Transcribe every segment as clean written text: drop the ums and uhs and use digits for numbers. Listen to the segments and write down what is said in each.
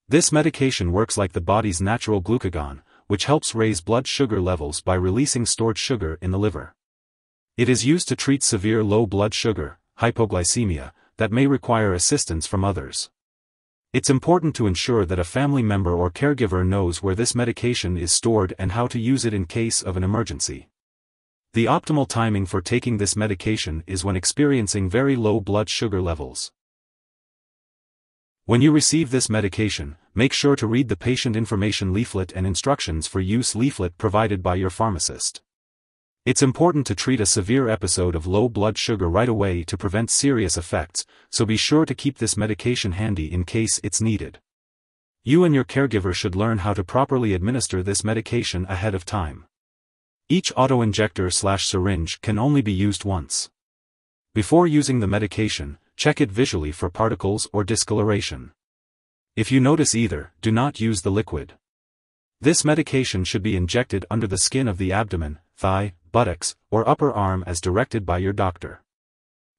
This medication works like the body's natural glucagon, which helps raise blood sugar levels by releasing stored sugar in the liver. It is used to treat severe low blood sugar, hypoglycemia, that may require assistance from others. It's important to ensure that a family member or caregiver knows where this medication is stored and how to use it in case of an emergency. The optimal timing for taking this medication is when experiencing very low blood sugar levels. When you receive this medication, make sure to read the patient information leaflet and instructions for use leaflet provided by your pharmacist. It's important to treat a severe episode of low blood sugar right away to prevent serious effects, so be sure to keep this medication handy in case it's needed. You and your caregiver should learn how to properly administer this medication ahead of time. Each auto-injector/syringe can only be used once. Before using the medication, check it visually for particles or discoloration. If you notice either, do not use the liquid. This medication should be injected under the skin of the abdomen, thigh, buttocks, or upper arm as directed by your doctor.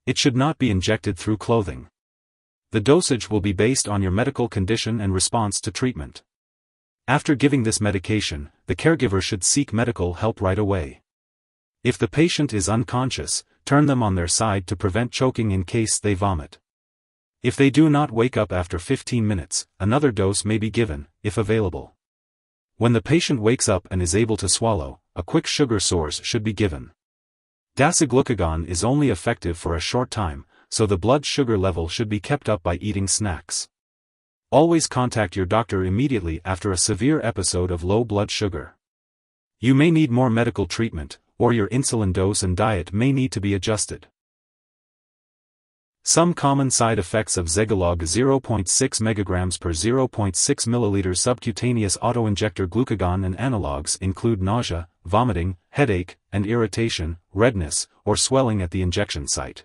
It should not be injected through clothing. The dosage will be based on your medical condition and response to treatment. After giving this medication, the caregiver should seek medical help right away. If the patient is unconscious, turn them on their side to prevent choking in case they vomit. If they do not wake up after 15 minutes, another dose may be given, if available. When the patient wakes up and is able to swallow, a quick sugar source should be given. Glucagon is only effective for a short time, so the blood sugar level should be kept up by eating snacks. Always contact your doctor immediately after a severe episode of low blood sugar. You may need more medical treatment, or your insulin dose and diet may need to be adjusted. Some common side effects of Zegalogue 0.6 mg per 0.6 ml subcutaneous auto-injector glucagon and analogs include nausea, vomiting, headache, and irritation, redness, or swelling at the injection site.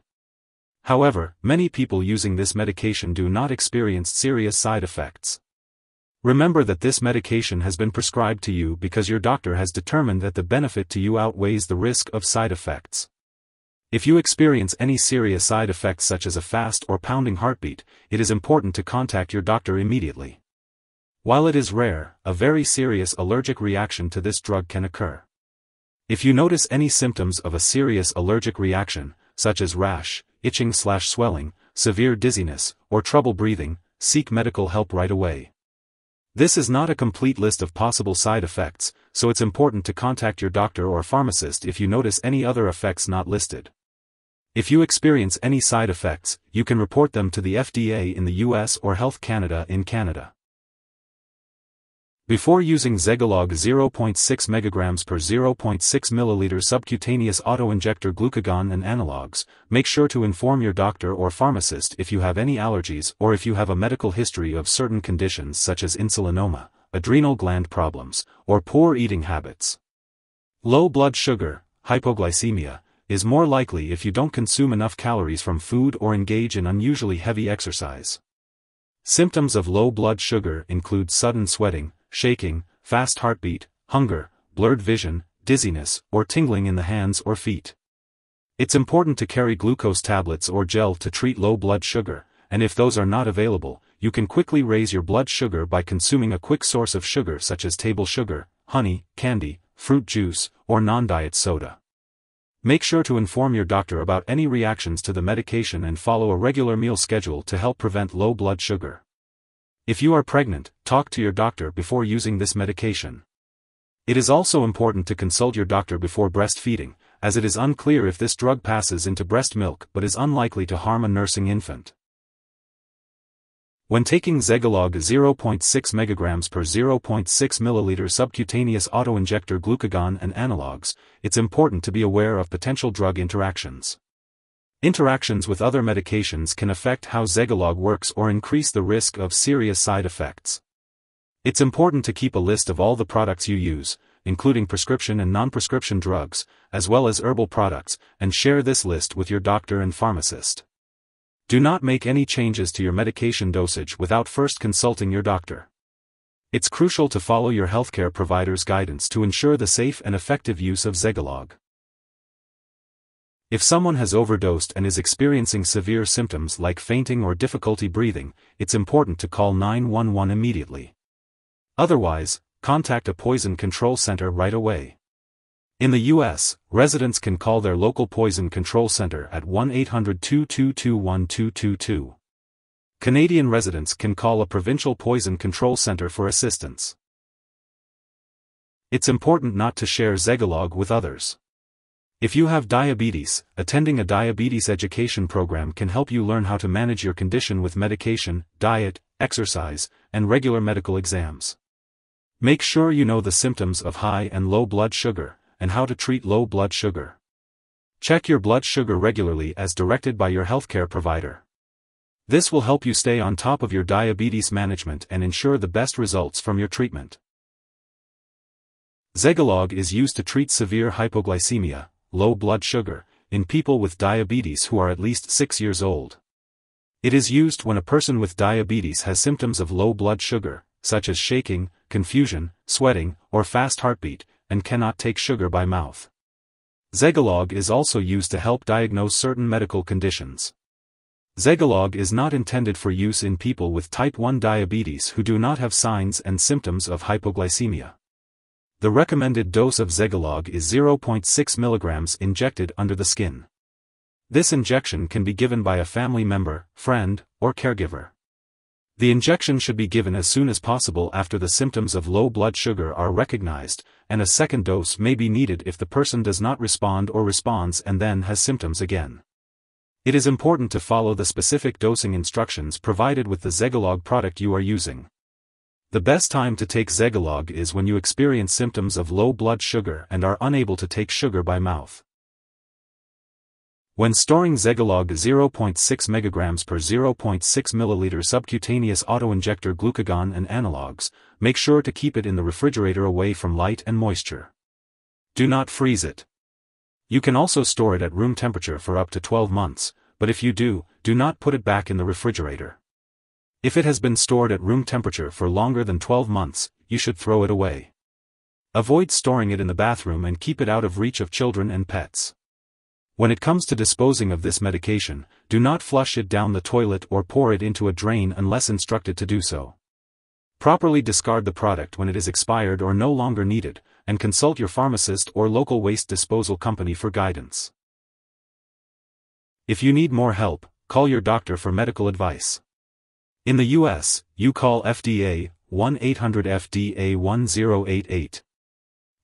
However, many people using this medication do not experience serious side effects. Remember that this medication has been prescribed to you because your doctor has determined that the benefit to you outweighs the risk of side effects. If you experience any serious side effects such as a fast or pounding heartbeat, it is important to contact your doctor immediately. While it is rare, a very serious allergic reaction to this drug can occur. If you notice any symptoms of a serious allergic reaction, such as rash, itching/swelling, severe dizziness, or trouble breathing, seek medical help right away. This is not a complete list of possible side effects, so it's important to contact your doctor or pharmacist if you notice any other effects not listed. If you experience any side effects, you can report them to the FDA in the US or Health Canada in Canada. Before using Zegalogue 0.6 mg per 0.6 ml subcutaneous auto-injector glucagon and analogs, make sure to inform your doctor or pharmacist if you have any allergies or if you have a medical history of certain conditions such as insulinoma, adrenal gland problems, or poor eating habits. Low blood sugar, hypoglycemia, is more likely if you don't consume enough calories from food or engage in unusually heavy exercise. Symptoms of low blood sugar include sudden sweating, shaking, fast heartbeat, hunger, blurred vision, dizziness, or tingling in the hands or feet. It's important to carry glucose tablets or gel to treat low blood sugar, and if those are not available, you can quickly raise your blood sugar by consuming a quick source of sugar such as table sugar, honey, candy, fruit juice, or non-diet soda. Make sure to inform your doctor about any reactions to the medication and follow a regular meal schedule to help prevent low blood sugar. If you are pregnant, talk to your doctor before using this medication. It is also important to consult your doctor before breastfeeding, as it is unclear if this drug passes into breast milk but is unlikely to harm a nursing infant. When taking Zegalogue 0.6 mg per 0.6 ml subcutaneous auto-injector glucagon and analogs, it's important to be aware of potential drug interactions. Interactions with other medications can affect how Zegalogue works or increase the risk of serious side effects. It's important to keep a list of all the products you use, including prescription and non-prescription drugs, as well as herbal products, and share this list with your doctor and pharmacist. Do not make any changes to your medication dosage without first consulting your doctor. It's crucial to follow your healthcare provider's guidance to ensure the safe and effective use of Zegalogue. If someone has overdosed and is experiencing severe symptoms like fainting or difficulty breathing, it's important to call 911 immediately. Otherwise, contact a poison control center right away. In the U.S., residents can call their local poison control center at 1-800-222-1222. Canadian residents can call a provincial poison control center for assistance. It's important not to share Zegalogue with others. If you have diabetes, attending a diabetes education program can help you learn how to manage your condition with medication, diet, exercise, and regular medical exams. Make sure you know the symptoms of high and low blood sugar, and how to treat low blood sugar. Check your blood sugar regularly as directed by your healthcare provider. This will help you stay on top of your diabetes management and ensure the best results from your treatment. Zegalogue is used to treat severe hypoglycemia, low blood sugar, in people with diabetes who are at least 6 years old. It is used when a person with diabetes has symptoms of low blood sugar, such as shaking, confusion, sweating, or fast heartbeat, and cannot take sugar by mouth. Zegalogue is also used to help diagnose certain medical conditions. Zegalogue is not intended for use in people with type 1 diabetes who do not have signs and symptoms of hypoglycemia. The recommended dose of Zegalogue is 0.6 mg injected under the skin. This injection can be given by a family member, friend, or caregiver. The injection should be given as soon as possible after the symptoms of low blood sugar are recognized, and a second dose may be needed if the person does not respond or responds and then has symptoms again. It is important to follow the specific dosing instructions provided with the Zegalogue product you are using. The best time to take Zegalogue is when you experience symptoms of low blood sugar and are unable to take sugar by mouth. When storing Zegalogue 0.6 mg per 0.6 ml subcutaneous auto-injector glucagon and analogs, make sure to keep it in the refrigerator away from light and moisture. Do not freeze it. You can also store it at room temperature for up to 12 months, but if you do not put it back in the refrigerator. If it has been stored at room temperature for longer than 12 months, you should throw it away. Avoid storing it in the bathroom and keep it out of reach of children and pets. When it comes to disposing of this medication, do not flush it down the toilet or pour it into a drain unless instructed to do so. Properly discard the product when it is expired or no longer needed, and consult your pharmacist or local waste disposal company for guidance. If you need more help, call your doctor for medical advice. In the U.S., you call FDA, 1-800-FDA-1088.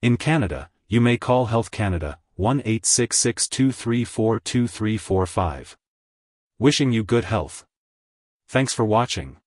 In Canada, you may call Health Canada, 1-866-234-2345. Wishing you good health. Thanks for watching.